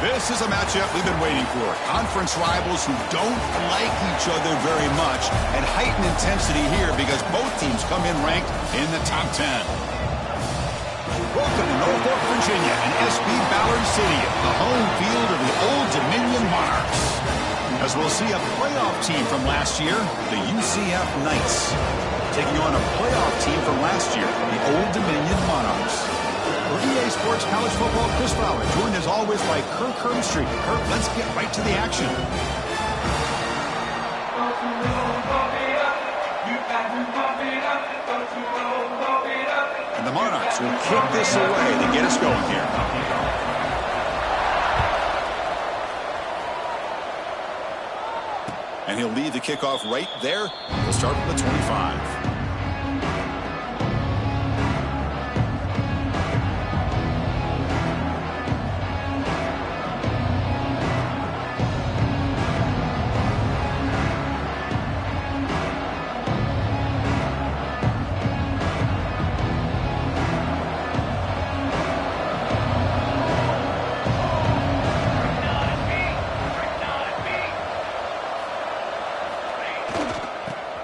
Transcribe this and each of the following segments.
This is a matchup we've been waiting for. Conference rivals who don't like each other very much, and heightened intensity here because both teams come in ranked in the top 10. Welcome to Norfolk, Virginia, and SB Ballard Stadium, the home field of the Old Dominion Monarchs. As we'll see a playoff team from last year, the UCF Knights, taking on a playoff team from last year, the Old Dominion Monarchs. For EA Sports College Football, Chris Fowler, joined as always by Kirk Herbstreit. Kirk, let's get right to the action. And the Monarchs will kick this away to get us going here. And he'll lead the kickoff right there. He'll start from the 25.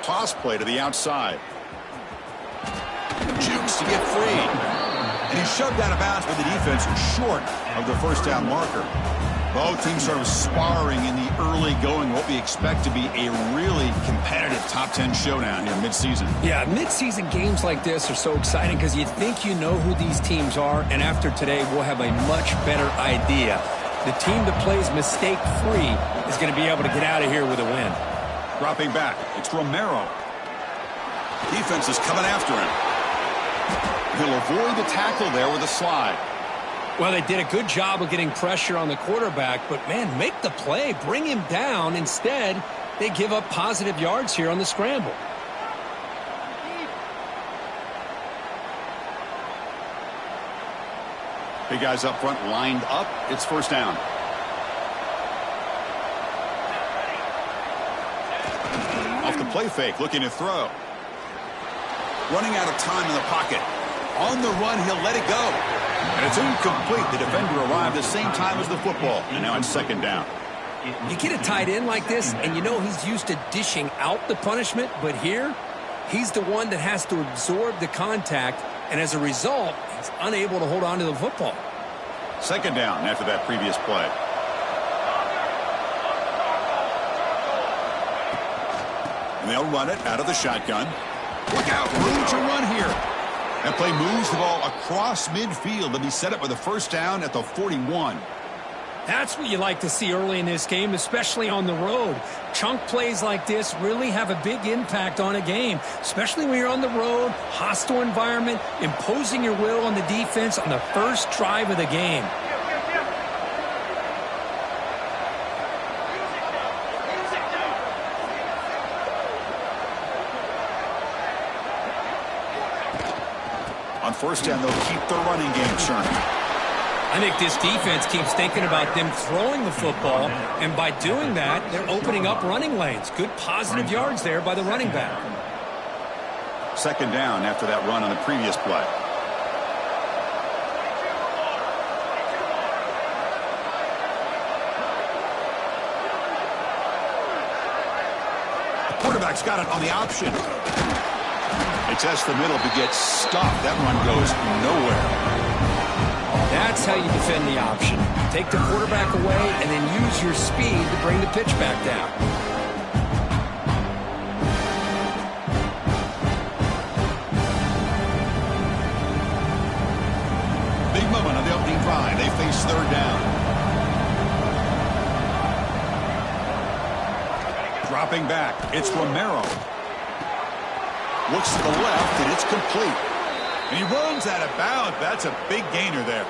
Toss play to the outside. Jukes to get free. And he's shoved out of bounds by the defense short of the first down marker. Both teams sort of sparring in the early going, what we expect to be a really competitive top 10 showdown here midseason. Yeah, midseason games like this are so exciting because you think you know who these teams are, and after today we'll have a much better idea. The team that plays mistake-free is going to be able to get out of here with a win. Dropping back, it's Romero. Defense is coming after him. He'll avoid the tackle there with a slide. Well, they did a good job of getting pressure on the quarterback, but, man, make the play. Bring him down. Instead, they give up positive yards here on the scramble. Big guys up front lined up. It's first down. Off the play fake, looking to throw. Running out of time in the pocket. On the run, he'll let it go. And it's incomplete. The defender arrived the same time as the football. And now it's second down. You get a tight end like this, and you know he's used to dishing out the punishment. But here, he's the one that has to absorb the contact. And as a result, he's unable to hold on to the football. Second down after that previous play. And they'll run it out of the shotgun. Look out, room to run here. That play moves the ball across midfield to be set up with a first down at the 41. That's what you like to see early in this game, especially on the road. Chunk plays like this really have a big impact on a game, especially when you're on the road, hostile environment, imposing your will on the defense on the first drive of the game. On first down, they'll keep the running game churning. I think this defense keeps thinking about them throwing the football, and by doing that, they're opening up running lanes. Good positive yards there by the running back. Second down after that run on the previous play. Quarterback's got it on the option. They test the middle but get stopped. That run goes nowhere. That's how you defend the option. Take the quarterback away and then use your speed to bring the pitch back down. Big moment on the opening drive. They face third down. Dropping back, it's Romero. Looks to the left, and it's complete. And he runs out of bounds. That's a big gainer there.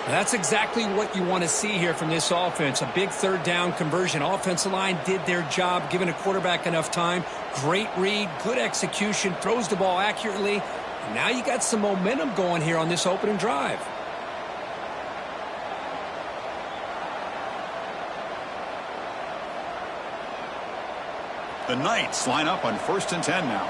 That's exactly what you want to see here from this offense. A big third down conversion. Offensive line did their job, giving a quarterback enough time. Great read, good execution, throws the ball accurately. And now you got some momentum going here on this opening drive. The Knights line up on 1st and 10 now.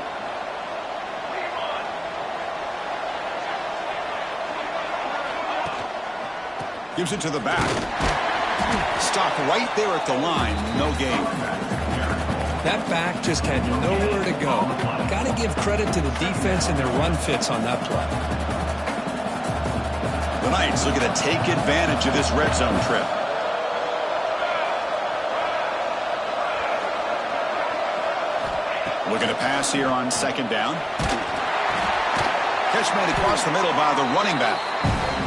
Gives it to the back. Stopped right there at the line. No gain. That back just had nowhere to go. Got to give credit to the defense and their run fits on that play. The Knights looking to take advantage of this red zone trip. Looking to pass here on second down. Catch made across the middle by the running back.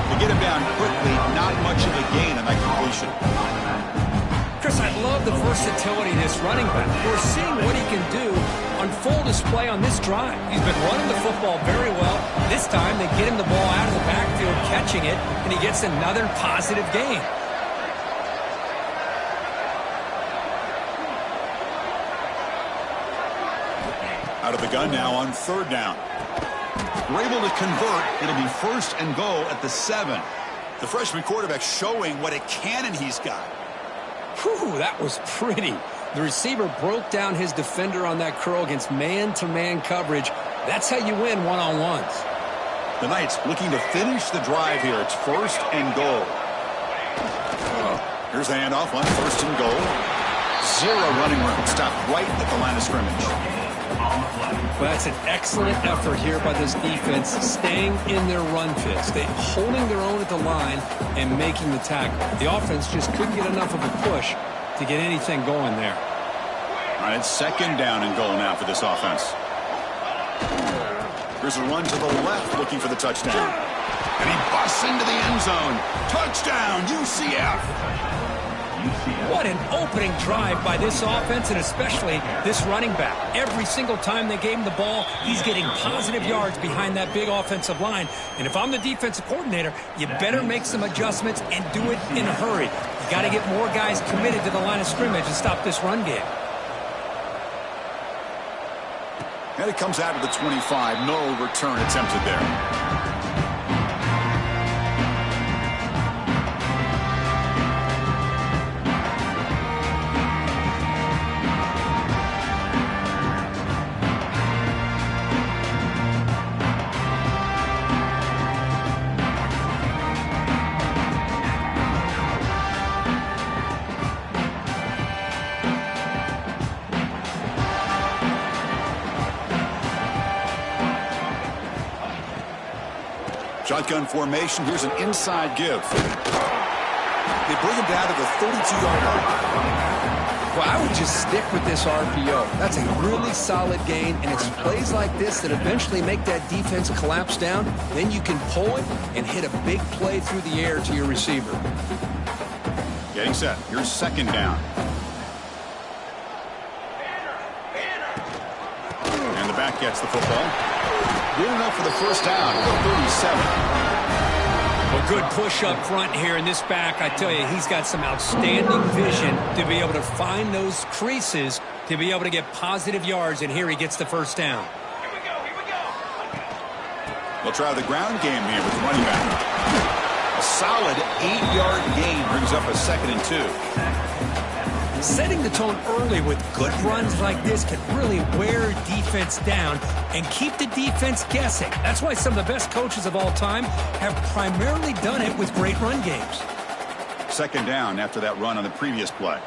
To get him down quickly, not much of a gain on that completion. Chris, I love the versatility of this running back. We're seeing what he can do on full display on this drive. He's been running the football very well. This time they get him the ball out of the backfield, catching it, and he gets another positive gain. Out of the gun now on third down. We're able to convert. It'll be first and goal at the 7. The freshman quarterback showing what a cannon he's got. Whew, that was pretty. The receiver broke down his defender on that curl against man-to-man coverage. That's how you win one-on-ones. The Knights looking to finish the drive here. It's first and goal. Here's the handoff on first and goal. Zero running room. Stopped right at the line of scrimmage. Well, that's an excellent effort here by this defense, staying in their run fits. They holding their own at the line and making the tackle. The offense just couldn't get enough of a push to get anything going there. All right, it's second down and goal now for this offense. Here's a run to the left looking for the touchdown. And he busts into the end zone. Touchdown, UCF. What an opening drive by this offense, and especially this running back. Every single time they gave him the ball, he's getting positive yards behind that big offensive line. And if I'm the defensive coordinator, you better make some adjustments and do it in a hurry. You got to get more guys committed to the line of scrimmage and stop this run game. And it comes out to the 25. No return attempted there. Shotgun formation. Here's an inside give. They bring him down to the 32-yard line. Well, I would just stick with this RPO. That's a really solid gain, and it's plays like this that eventually make that defense collapse down. Then you can pull it and hit a big play through the air to your receiver. Getting set. Here's second down. And the back gets the football. Good enough for the first down. 37. A good push up front here in this back. I tell you, he's got some outstanding vision to be able to find those creases to be able to get positive yards, and here he gets the first down. Here we go. We'll try the ground game here with the running back. A solid 8-yard gain brings up a second and 2. Setting the tone early with good runs like this can really wear defense down and keep the defense guessing. That's why some of the best coaches of all time have primarily done it with great run games. Second down after that run on the previous play.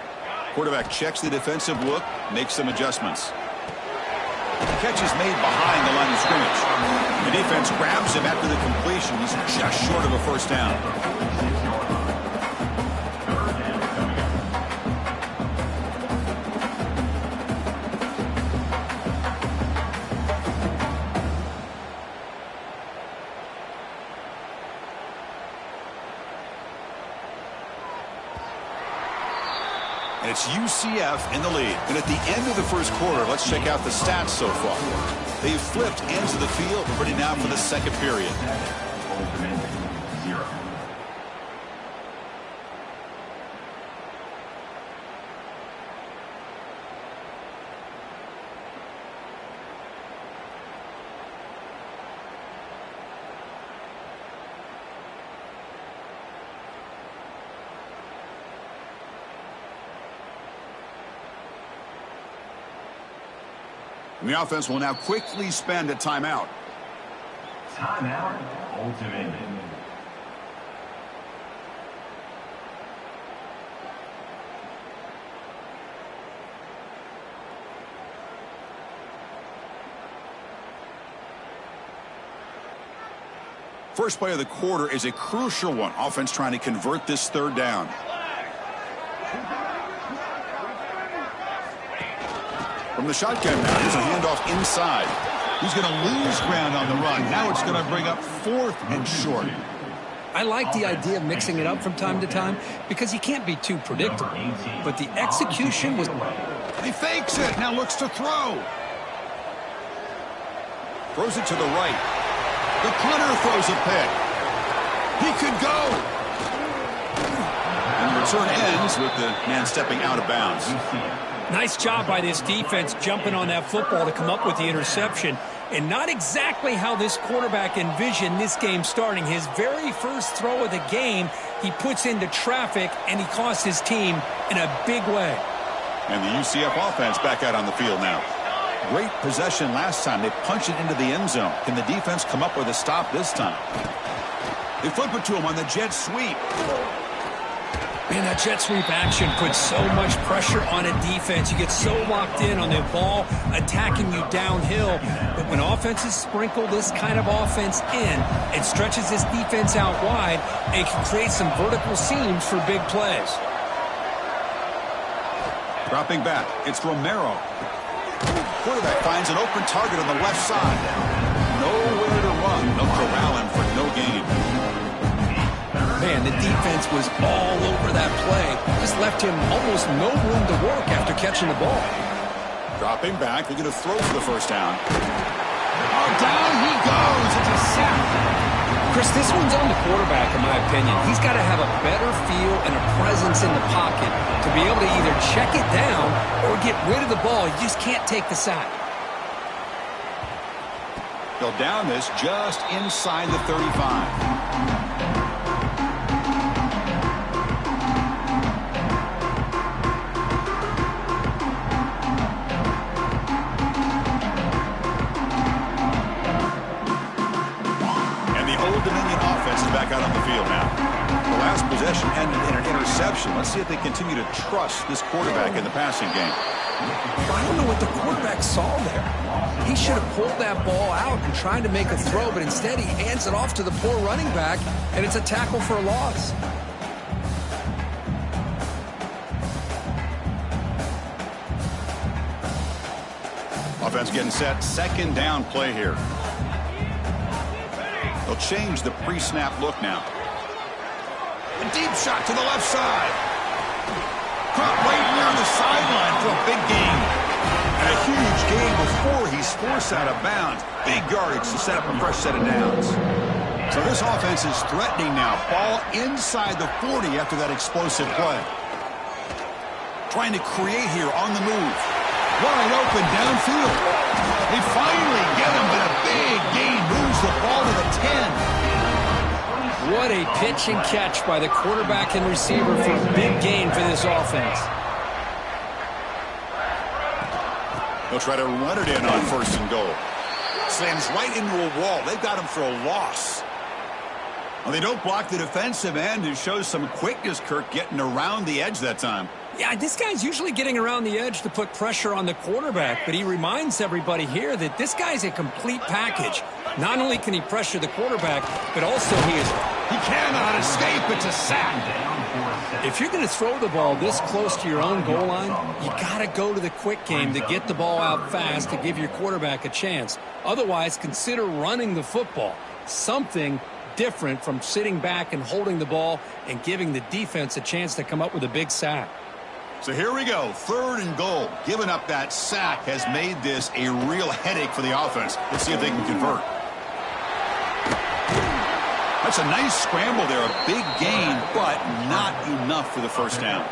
Quarterback checks the defensive look, makes some adjustments. The catch is made behind the line of scrimmage. The defense grabs him after the completion. He's just short of a first down. And it's UCF in the lead. And at the end of the first quarter, let's check out the stats so far. They've flipped ends of the field, ready now for the second period. And the offense will now quickly spend a timeout. Timeout, Old Dominion. First play of the quarter is a crucial one. Offense trying to convert this third down. From the shotgun now, here's a handoff inside. He's going to lose ground on the run. Now it's going to bring up 4th and short. I like the idea of mixing it up from time to time because he can't be too predictable. But the execution was... He fakes it. Now looks to throw. Throws it to the right. The punter throws a pick. He could go. And the return ends with the man stepping out of bounds. Nice job by this defense jumping on that football to come up with the interception. And not exactly how this quarterback envisioned this game starting. His very first throw of the game, he puts into traffic, and he costs his team in a big way. And the UCF offense back out on the field now. Great possession last time. They punch it into the end zone. Can the defense come up with a stop this time? They flip it to him on the jet sweep. Man, that jet sweep action puts so much pressure on a defense. You get so locked in on the ball attacking you downhill. But when offenses sprinkle this kind of offense in, it stretches this defense out wide and can create some vertical seams for big plays. Dropping back, it's Romero. Quarterback finds an open target on the left side. Nowhere to run. They'll corral him for no gain. Man, the defense was all over that play. Just left him almost no room to work after catching the ball. Dropping back, they're going to throw for the first down. Oh, down he goes. It's a sack. Chris, this one's on the quarterback, in my opinion. He's got to have a better feel and a presence in the pocket to be able to either check it down or get rid of the ball. You just can't take the sack. They'll down this just inside the 35. Back out on the field now. The last possession ended in an interception. Let's see if they continue to trust this quarterback in the passing game. I don't know what the quarterback saw there. He should have pulled that ball out and tried to make a throw, but instead he hands it off to the poor running back, and it's a tackle for a loss. Offense getting set. Second down play here. They'll change the pre-snap look now. A deep shot to the left side. Caught right near the sideline for a big gain. And a huge gain before he's forced out of bounds. Big yardage to set up a fresh set of downs. So this offense is threatening now. Ball inside the 40 after that explosive play. Trying to create here on the move. Wide open downfield. They finally get him, but a big gain moves the ball to the 10. What a pitch and catch by the quarterback and receiver for a big gain for this offense. They'll try to run it in on 1st and goal. Slams right into a wall. They've got him for a loss. Well, they don't block the defensive end, who shows some quickness, Kirk, getting around the edge that time. Yeah, this guy's usually getting around the edge to put pressure on the quarterback, but he reminds everybody here that this guy's a complete package. Not only can he pressure the quarterback, but also he cannot escape. It's a sack. If you're going to throw the ball this close to your own goal line, you got to go to the quick game to get the ball out fast to give your quarterback a chance. Otherwise, consider running the football. Something different from sitting back and holding the ball and giving the defense a chance to come up with a big sack. So here we go, 3rd and goal. Giving up that sack has made this a real headache for the offense. Let's see if they can convert. That's a nice scramble there, a big gain, but not enough for the first down.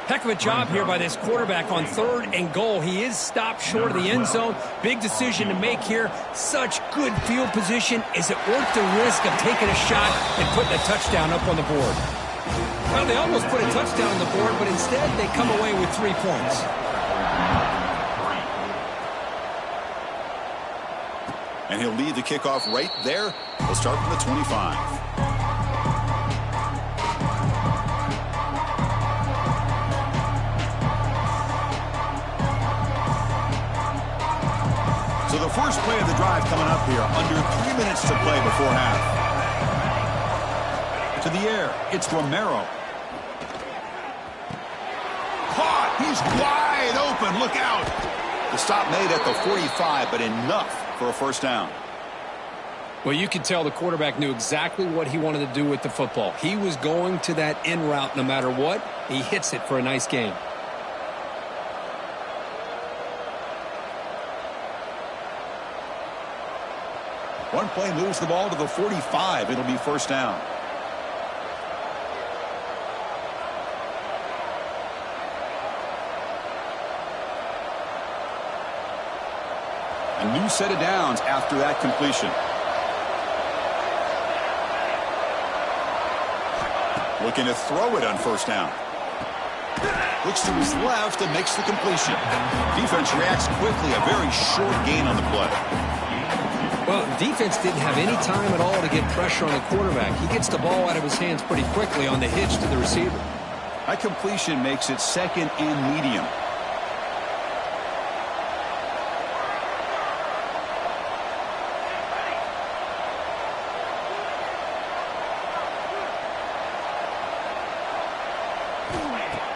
Heck of a job here by this quarterback on 3rd and goal. He is stopped short of the end zone. Big decision to make here. Such good field position. Is it worth the risk of taking a shot and putting a touchdown up on the board? Well, they almost put a touchdown on the board, but instead they come away with 3 points. And he'll lead the kickoff right there. We'll start from the 25. So the first play of the drive coming up here. Under 3 minutes to play before half. To the air, it's Romero. Caught! He's wide open. Look out! The stop made at the 45, but enough for a first down. Well, you could tell the quarterback knew exactly what he wanted to do with the football. He was going to that in route no matter what. He hits it for a nice gain. One play moves the ball to the 45. It'll be first down. A new set of downs after that completion. Looking to throw it on first down. Looks to his left and makes the completion. Defense reacts quickly. A very short gain on the play. Well, defense didn't have any time at all to get pressure on the quarterback. He gets the ball out of his hands pretty quickly on the hitch to the receiver. That completion makes it second and medium.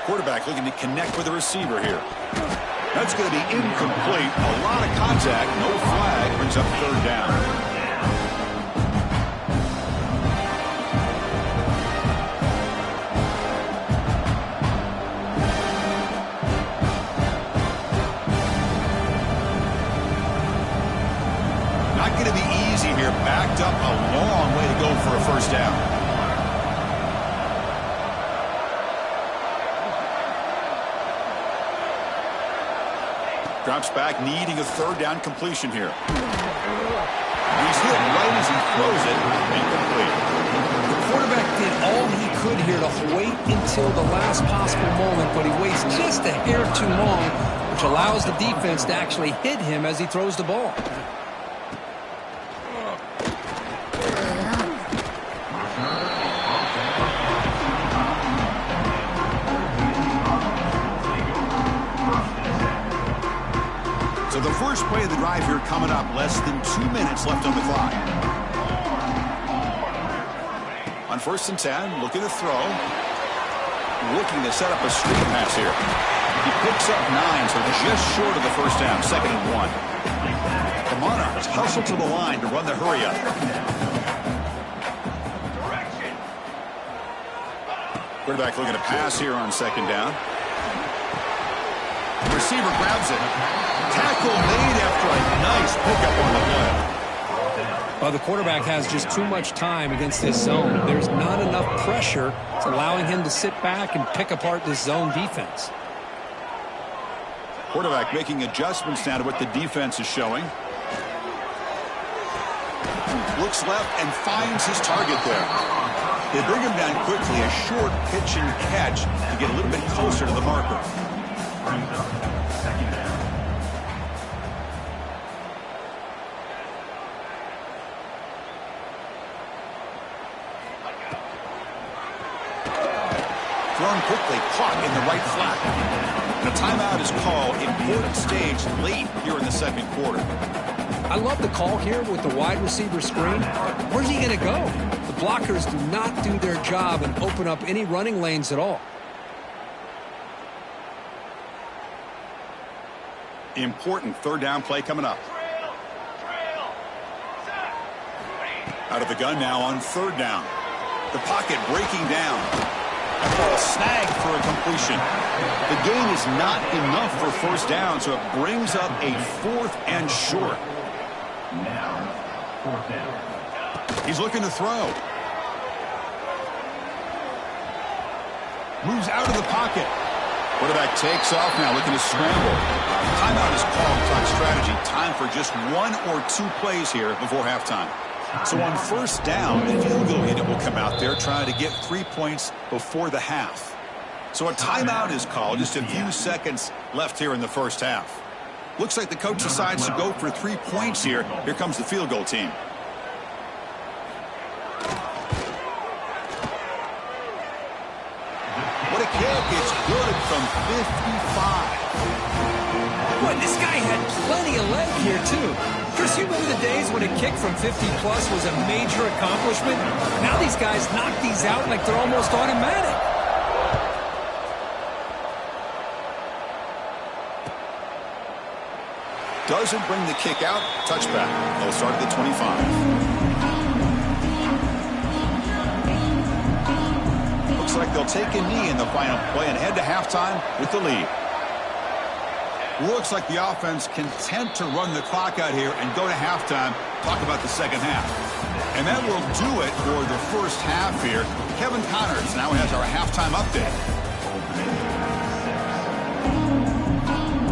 Quarterback looking to connect with the receiver here. That's going to be incomplete. A lot of contact. No flag. Brings up third down. Not going to be easy here. Backed up a long way to go for a first down. Drops back, needing a third down completion here. He's hit right as he throws it. Incomplete. The quarterback did all he could here to wait until the last possible moment, but he waits just a hair too long, which allows the defense to actually hit him as he throws the ball. So the first play of the drive here coming up. Less than 2 minutes left on the clock. On 1st and 10, looking to throw. Looking to set up a screen pass here. He picks up 9, so just short of the first down. 2nd and 1. The Monarchs hustle to the line to run the hurry up. Quarterback looking to pass here on 2nd down. Receiver grabs it. Tackle made after a nice pickup on the play. Well, the quarterback has just too much time against this zone. There's not enough pressure. It's allowing him to sit back and pick apart this zone defense. Quarterback making adjustments now to what the defense is showing. Looks left and finds his target there. They bring him down quickly. A short pitch and catch to get a little bit closer to the marker. Thrown quickly, caught in the right flat. And a timeout is called. Important stage late here in the 2nd quarter. I love the call here with the wide receiver screen. Where's he going to go? The blockers do not do their job and open up any running lanes at all. Important 3rd down play coming up. Out of the gun now on 3rd down. The pocket breaking down. That ball snagged for a completion. The gain is not enough for first down, so it brings up a 4th and short. Now, 4th down. He's looking to throw. Moves out of the pocket. Quarterback takes off now, looking to scramble. Timeout is called. Clock strategy. Time for just 1 or 2 plays here before halftime. So on 1st down, the field goal unit will come out there trying to get 3 points before the half. So a timeout is called. Just a few seconds left here in the first half. Looks like the coach decides to go for 3 points here. Here comes the field goal team. What a kick. It's good from 55. Boy, this guy had plenty of leg here, too. Chris, you remember the days when a kick from 50-plus was a major accomplishment? Now these guys knock these out like they're almost automatic. Doesn't bring the kick out. Touchback. They'll start at the 25. Looks like they'll take a knee in the final play and head to halftime with the lead. Looks like the offense content to run the clock out here and go to halftime. Talk about the second half. And that will do it for the first half here. Kevin Connors now has our halftime update.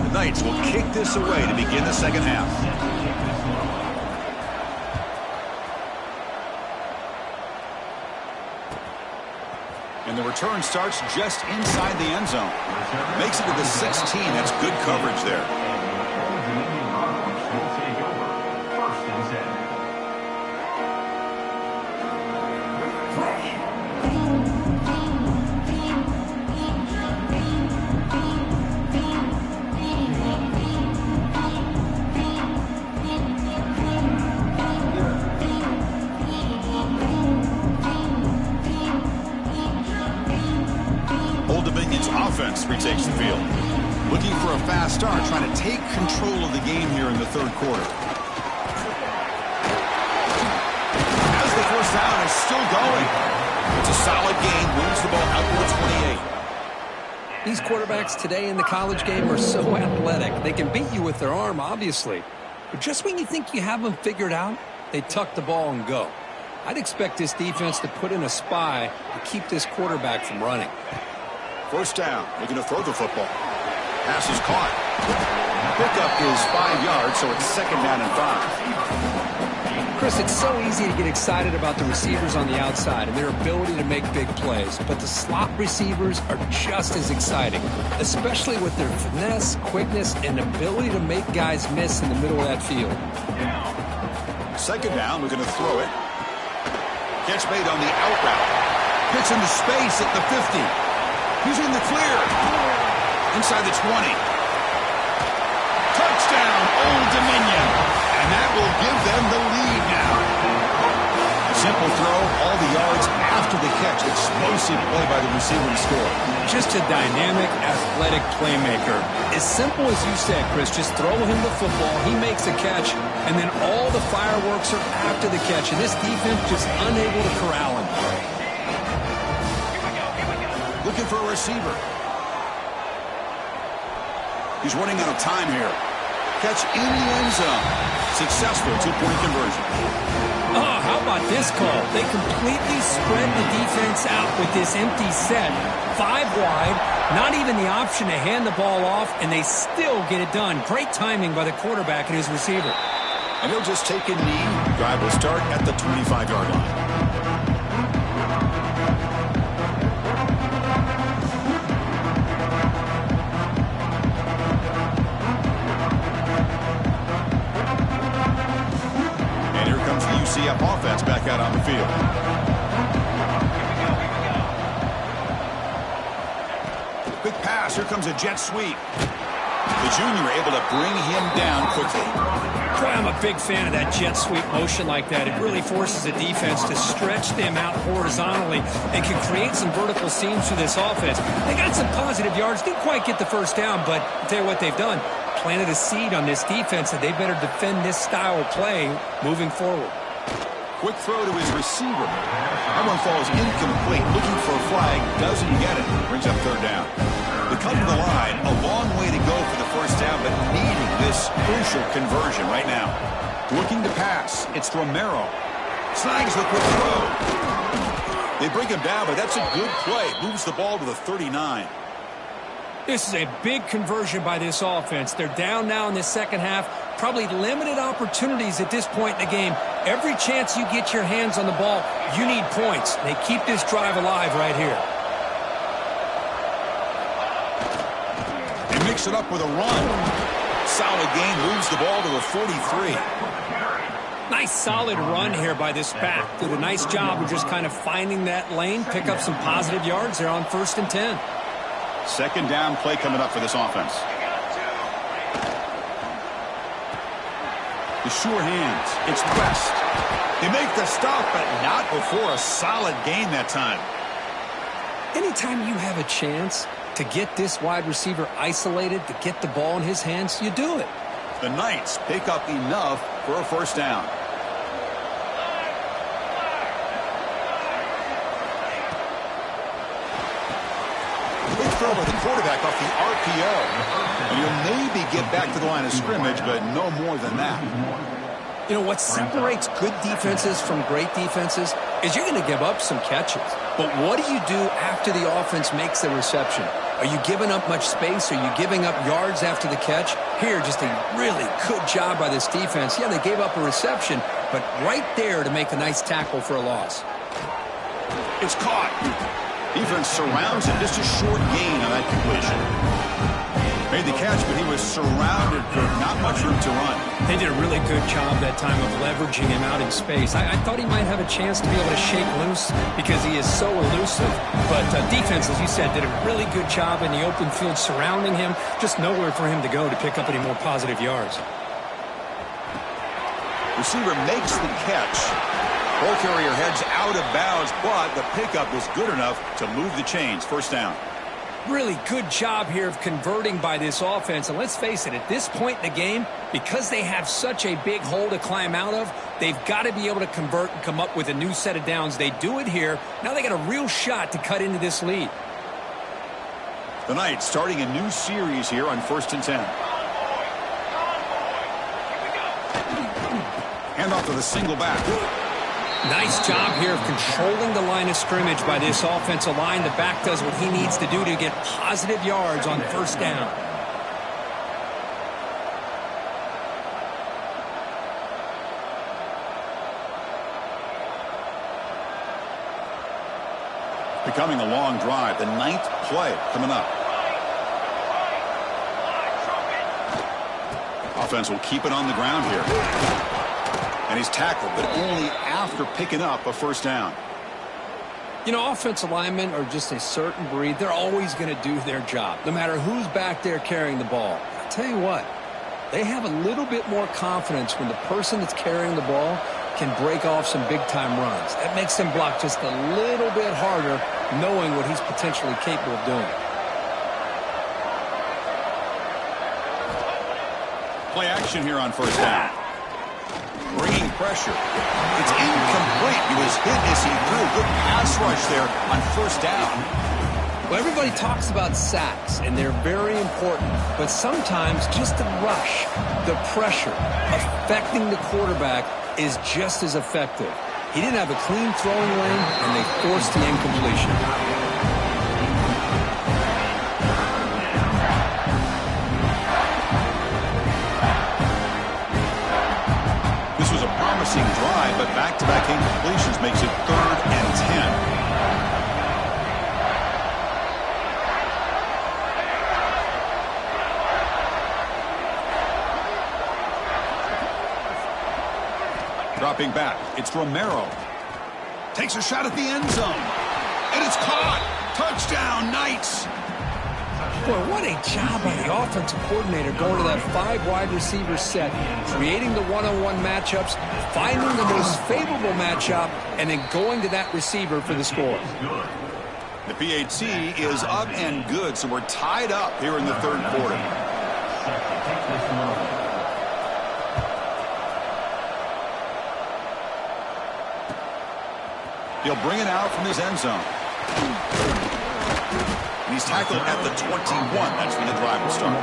The Knights will kick this away to begin the second half. And the return starts just inside the end zone. Makes it to the 16. That's good coverage there. Old Dominion's offense retakes the field. Looking for a fast start, trying to take control of the game here in the third quarter. As the first down is still going. It's a solid gain, moves the ball out to the 28. These quarterbacks today in the college game are so athletic. They can beat you with their arm, obviously. But just when you think you have them figured out, they tuck the ball and go. I'd expect this defense to put in a spy to keep this quarterback from running. First down, looking to throw the football. Pass is caught. Pickup is 5 yards, so it's second down and 5. Chris, it's so easy to get excited about the receivers on the outside and their ability to make big plays, but the slot receivers are just as exciting, especially with their finesse, quickness, and ability to make guys miss in the middle of that field. Second down, we're going to throw it. Catch made on the out route. Gets into space at the 50. He's in the clear. Inside the 20. Touchdown, Old Dominion. And that will give them the lead now. A simple throw, all the yards after the catch. Explosive play by the receiver to score. Just a dynamic, athletic playmaker. As simple as you said, Chris, just throw him the football, he makes a catch, and then all the fireworks are after the catch. And this defense just unable to corral him. Looking for a receiver. He's running out of time here. Catch in the end zone. Successful two-point conversion. Oh, how about this call? They completely spread the defense out with this empty set. 5 wide, not even the option to hand the ball off, and they still get it done. Great timing by the quarterback and his receiver. And he'll just take a knee. Drive will start at the 25-yard line. UCF offense back out on the field. Quick pass. Here comes a jet sweep. The junior able to bring him down quickly. Boy, I'm a big fan of that jet sweep motion like that. It really forces the defense to stretch them out horizontally and can create some vertical seams through this offense. They got some positive yards. Didn't quite get the first down, but I'll tell you what they've done. Planted a seed on this defense that they better defend this style of play moving forward. Quick throw to his receiver. That one falls incomplete. Looking for a flag. Doesn't get it. Brings up third down. They come to the line. A long way to go for the first down, but needing this crucial conversion right now. Looking to pass. It's Romero. Snags the quick throw. They bring him down, but that's a good play. Moves the ball to the 39. This is a big conversion by this offense. They're down now in this second half. Probably limited opportunities at this point in the game. Every chance you get your hands on the ball, you need points. They keep this drive alive right here. They mix it up with a run. Solid gain, moves the ball to the 43. Nice solid run here by this back. Did a nice job of just kind of finding that lane, pick up some positive yards there on 1st and 10. Second down play coming up for this offense. The sure hands. It's West. They make the stop, but not before a solid gain that time. Anytime you have a chance to get this wide receiver isolated, to get the ball in his hands, you do it. The Knights pick up enough for a first down. Quick throw by the quarterback off the RPO. And you'll maybe get back to the line of scrimmage, but no more than that. You know, what separates good defenses from great defenses is you're going to give up some catches. But what do you do after the offense makes the reception? Are you giving up much space? Are you giving up yards after the catch? Here, just a really good job by this defense. Yeah, they gave up a reception, but right there to make a nice tackle for a loss. It's caught. Defense surrounds him. Just a short gain on that completion. Made the catch, but he was surrounded for not much room to run. They did a really good job that time of leveraging him out in space. I thought he might have a chance to be able to shake loose because he is so elusive. But defense, as you said, did a really good job in the open field surrounding him. Just nowhere for him to go to pick up any more positive yards. Receiver makes the catch. Ball carrier heads out of bounds, but the pickup is good enough to move the chains. First down. Really good job here of converting by this offense. And let's face it, at this point in the game, because they have such a big hole to climb out of, they've got to be able to convert and come up with a new set of downs. They do it here. Now they got a real shot to cut into this lead. The Knights starting a new series here on 1st and 10. Hand off to the single back. Nice job here of controlling the line of scrimmage by this offensive line. The back does what he needs to do to get positive yards on first down. Becoming a long drive. The 9th play coming up. Offense will keep it on the ground here. And he's tackled, but only after picking up a first down. You know, offensive linemen are just a certain breed. They're always going to do their job, no matter who's back there carrying the ball. I'll tell you what, they have a little bit more confidence when the person that's carrying the ball can break off some big-time runs. That makes them block just a little bit harder, knowing what he's potentially capable of doing. Play action here on first down. Bringing pressure. It's incomplete. He was hit as he threw. Good pass rush there on first down. Well, everybody talks about sacks, and they're very important. But sometimes just the rush, the pressure, affecting the quarterback is just as effective. He didn't have a clean throwing lane, and they forced the incompletion. Promising drive, but back-to-back incompletions makes it 3rd and 10. Dropping back, it's Romero. Takes a shot at the end zone. And it's caught. Touchdown, Knights. Boy, what a job by the offensive coordinator going to that 5-wide receiver set, creating the one-on-one matchups, finding the most favorable matchup, and then going to that receiver for the score. The PAT is up and good, so we're tied up here in the 3rd quarter. He'll bring it out from his end zone. And he's tackled at the 21. That's when the drive will start.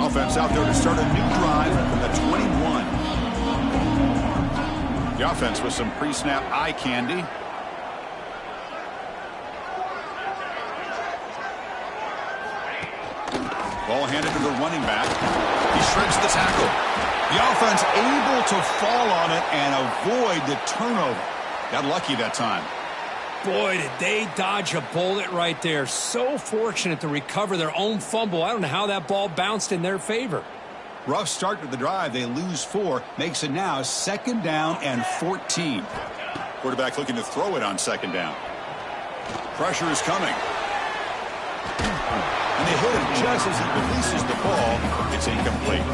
Offense out there to start a new drive from the 21. The offense with some pre-snap eye candy. Ball handed to the running back. He shreds the tackle. The offense able to fall on it and avoid the turnover. Got lucky that time. Boy, did they dodge a bullet right there. So fortunate to recover their own fumble. I don't know how that ball bounced in their favor. Rough start to the drive. They lose 4. Makes it now 2nd down and 14. Quarterback looking to throw it on 2nd down. Pressure is coming. And they hit him just as he releases the ball. It's incomplete.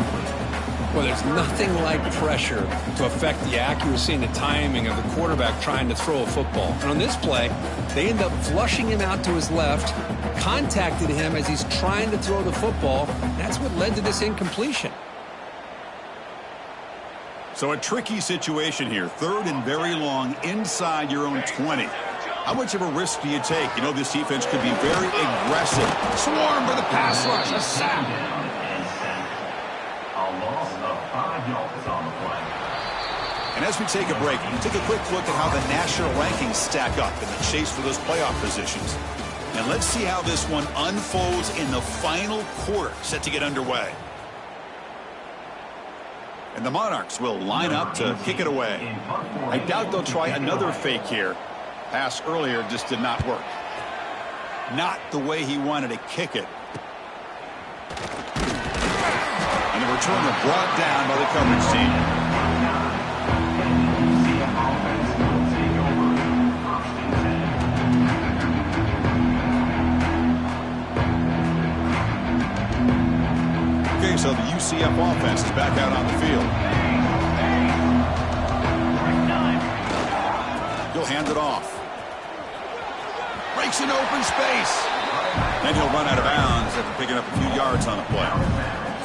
Well, there's nothing like pressure to affect the accuracy and the timing of the quarterback trying to throw a football. And on this play, they end up flushing him out to his left, contacted him as he's trying to throw the football. That's what led to this incompletion. So a tricky situation here. 3rd and very long inside your own 20. How much of a risk do you take? You know this defense could be very aggressive. Swarm for the pass rush. A sack. A loss of 5 yards on the play. And as we take a break, take a quick look at how the national rankings stack up in the chase for those playoff positions. And let's see how this one unfolds in the final quarter set to get underway. And the Monarchs will line up to kick it away. I doubt they'll try another fake here. Pass earlier just did not work. Not the way he wanted to kick it. And the returner brought down by the coverage team. Okay, so the UCF offense is back out on the field. He'll hand it off. Breaks an open space. And he'll run out of bounds after picking up a few yards on the play.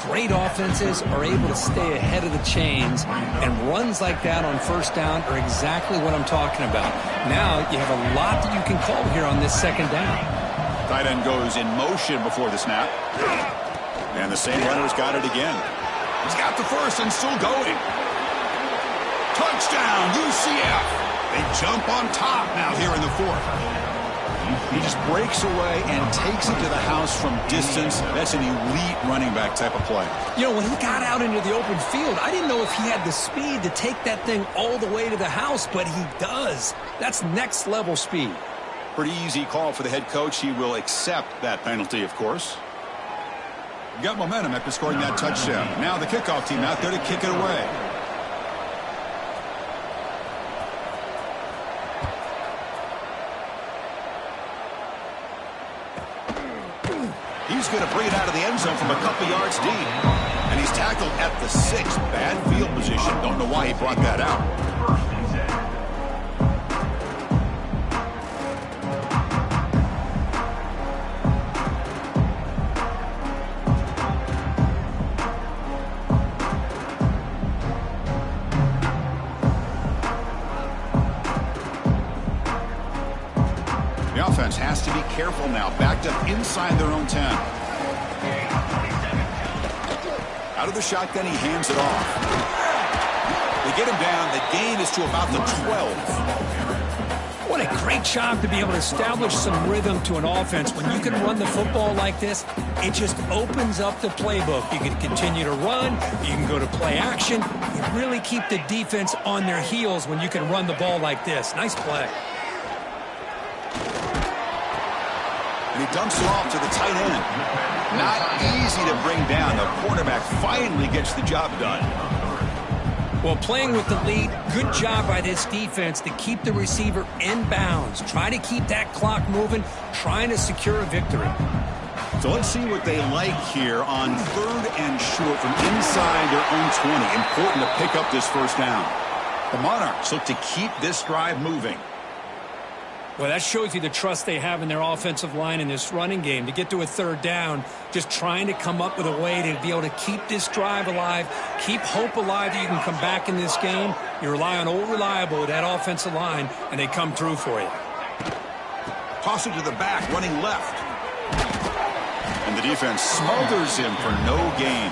Great offenses are able to stay ahead of the chains, and runs like that on 1st down are exactly what I'm talking about. Now you have a lot that you can call here on this 2nd down. Tight end goes in motion before the snap. And the same runner's got it again. He's got the first and still going. Touchdown, UCF. They jump on top now here in the 4th. He just breaks away and takes it to the house from distance. That's an elite running back type of play. You know, when he got out into the open field, I didn't know if he had the speed to take that thing all the way to the house, but he does. That's next level speed. Pretty easy call for the head coach. He will accept that penalty, of course. Got momentum after scoring that touchdown. Now the kickoff team out there to kick it away. He's going to bring it out of the end zone from a couple yards deep. And he's tackled at the 6th. Bad field position. Don't know why he brought that out. The offense has to be careful now. Backed up inside their own 10. Out of the shotgun, he hands it off. They get him down. The gain is to about the 12. What a great job to be able to establish some rhythm to an offense. When you can run the football like this, it just opens up the playbook. You can continue to run. You can go to play action. You really keep the defense on their heels when you can run the ball like this. Nice play. And he dumps it off to the tight end. Not easy to bring down. The quarterback finally gets the job done. Well, playing with the lead, good job by this defense to keep the receiver in bounds. Try to keep that clock moving, trying to secure a victory. So let's see what they like here on 3rd and short from inside their own 20. Important to pick up this 1st down. The Monarchs look to keep this drive moving. Well, that shows you the trust they have in their offensive line in this running game. To get to a 3rd down, just trying to come up with a way to be able to keep this drive alive, keep hope alive that you can come back in this game. You rely on Old Reliable with that offensive line, and they come through for you. Toss it to the back, running left. And the defense smothers him for no gain.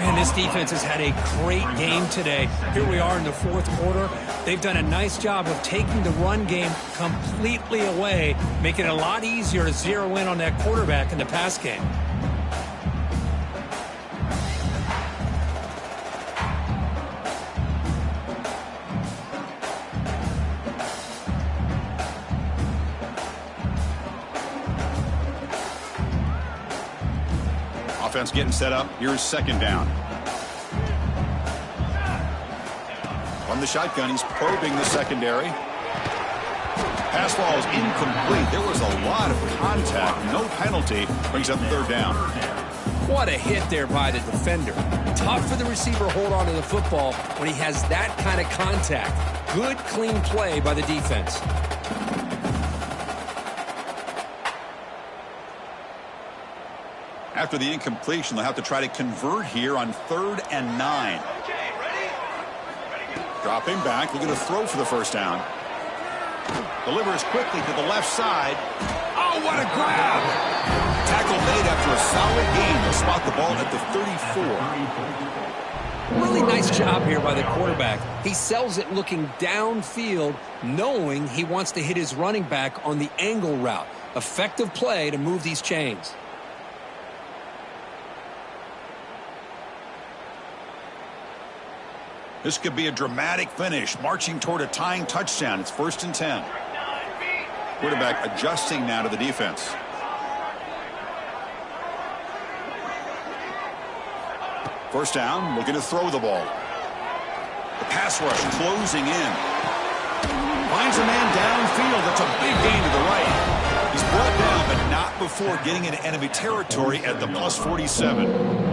Man, this defense has had a great game today. Here we are in the 4th quarter. They've done a nice job of taking the run game completely away, making it a lot easier to zero in on that quarterback in the pass game. Offense getting set up. Here's second down. From the shotgun, he's probing the secondary. Pass ball is incomplete. There was a lot of contact. No penalty. Brings up third down. What a hit there by the defender. Tough for the receiver to hold on to the football when he has that kind of contact. Good, clean play by the defense. After the incompletion, they'll have to try to convert here on 3rd and 9. Dropping back, looking to throw for the first down. Delivers quickly to the left side. Oh, what a grab! Tackle made after a solid gain to spot the ball at the 34. Really nice job here by the quarterback. He sells it looking downfield, knowing he wants to hit his running back on the angle route. Effective play to move these chains. This could be a dramatic finish, marching toward a tying touchdown. It's 1st and 10. Quarterback adjusting now to the defense. First down, looking to throw the ball. The pass rush closing in. Finds a man downfield. That's a big gain to the right. He's brought down, but not before getting into enemy territory at the +47.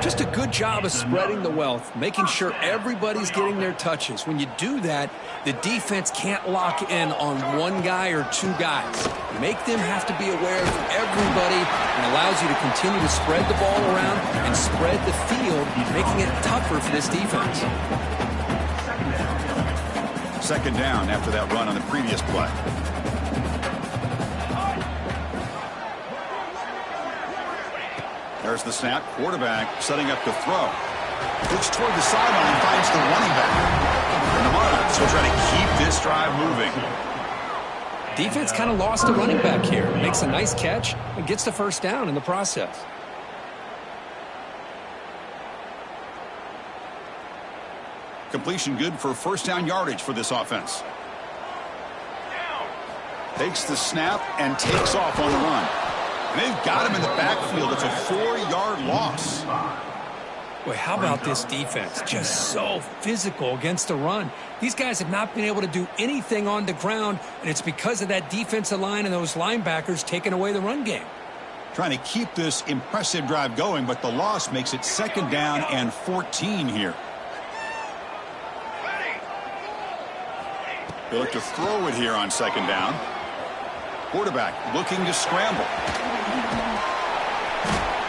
Just a good job of spreading the wealth, making sure everybody's getting their touches. When you do that, the defense can't lock in on one guy or two guys. Make them have to be aware of everybody and allows you to continue to spread the ball around and spread the field, making it tougher for this defense. Second down after that run on the previous play. There's the snap. Quarterback setting up to throw. Looks toward the sideline, finds the running back. And the Monarchs will try to keep this drive moving. Defense kind of lost the running back here. Makes a nice catch and gets the first down in the process. Completion good for first down yardage for this offense. Takes the snap and takes off on the run. And they've got him in the backfield. It's a 4-yard loss. Boy, how about this defense? Just so physical against the run. These guys have not been able to do anything on the ground, and it's because of that defensive line and those linebackers taking away the run game. Trying to keep this impressive drive going, but the loss makes it second down and 14 here. They look to throw it here on second down. Quarterback looking to scramble.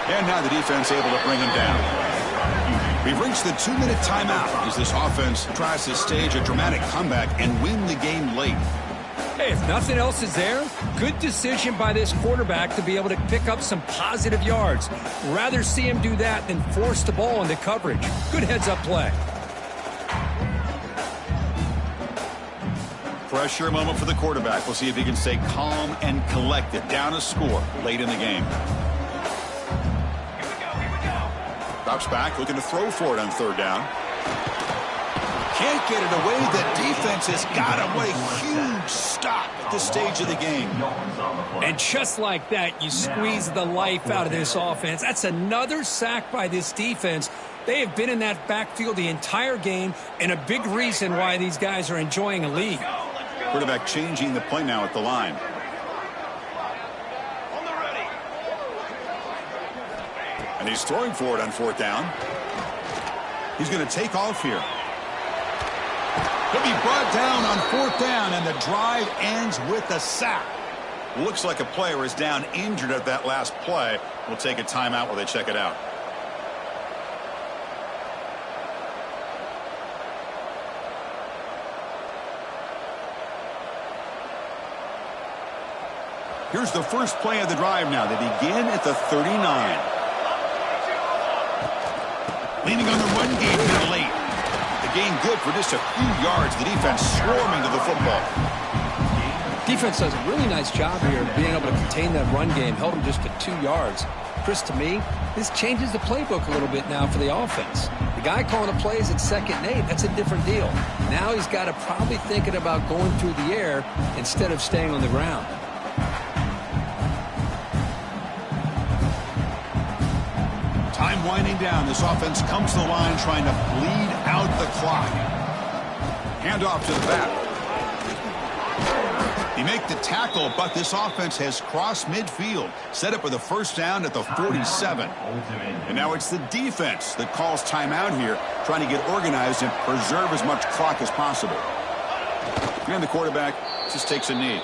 And now the defense able to bring him down. We've reached the 2-minute timeout as this offense tries to stage a dramatic comeback and win the game late. Hey, if nothing else is there, good decision by this quarterback to be able to pick up some positive yards. Rather see him do that than force the ball into coverage. Good heads-up play. Pressure moment for the quarterback. We'll see if he can stay calm and collected. Down a score late in the game. Drops back, looking to throw for it on third down. Can't get it away. The defense has got him. What a huge stop at this stage of the game. And just like that, you squeeze the life out of this offense. That's another sack by this defense. They have been in that backfield the entire game, and a big reason why these guys are enjoying a lead. Quarterback changing the play now at the line. And he's throwing for it on fourth down. He's going to take off here. He'll be brought down on fourth down, and the drive ends with a sack. Looks like a player is down injured at that last play. We'll take a timeout while they check it out. Here's the first play of the drive now. They begin at the 39. Leaning on the run game here late. The gain good for just a few yards. The defense swarming to the football. Defense does a really nice job here of being able to contain that run game. Held them just to 2 yards. Chris, to me, this changes the playbook a little bit now for the offense. The guy calling the plays at 2nd and 8, that's a different deal. Now he's got to probably thinking about going through the air instead of staying on the ground. Time winding down. This offense comes to the line trying to bleed out the clock. Handoff to the back. He make the tackle, but this offense has crossed midfield. Set up with a first down at the 47. And now it's the defense that calls timeout here, trying to get organized and preserve as much clock as possible. And the quarterback just takes a knee.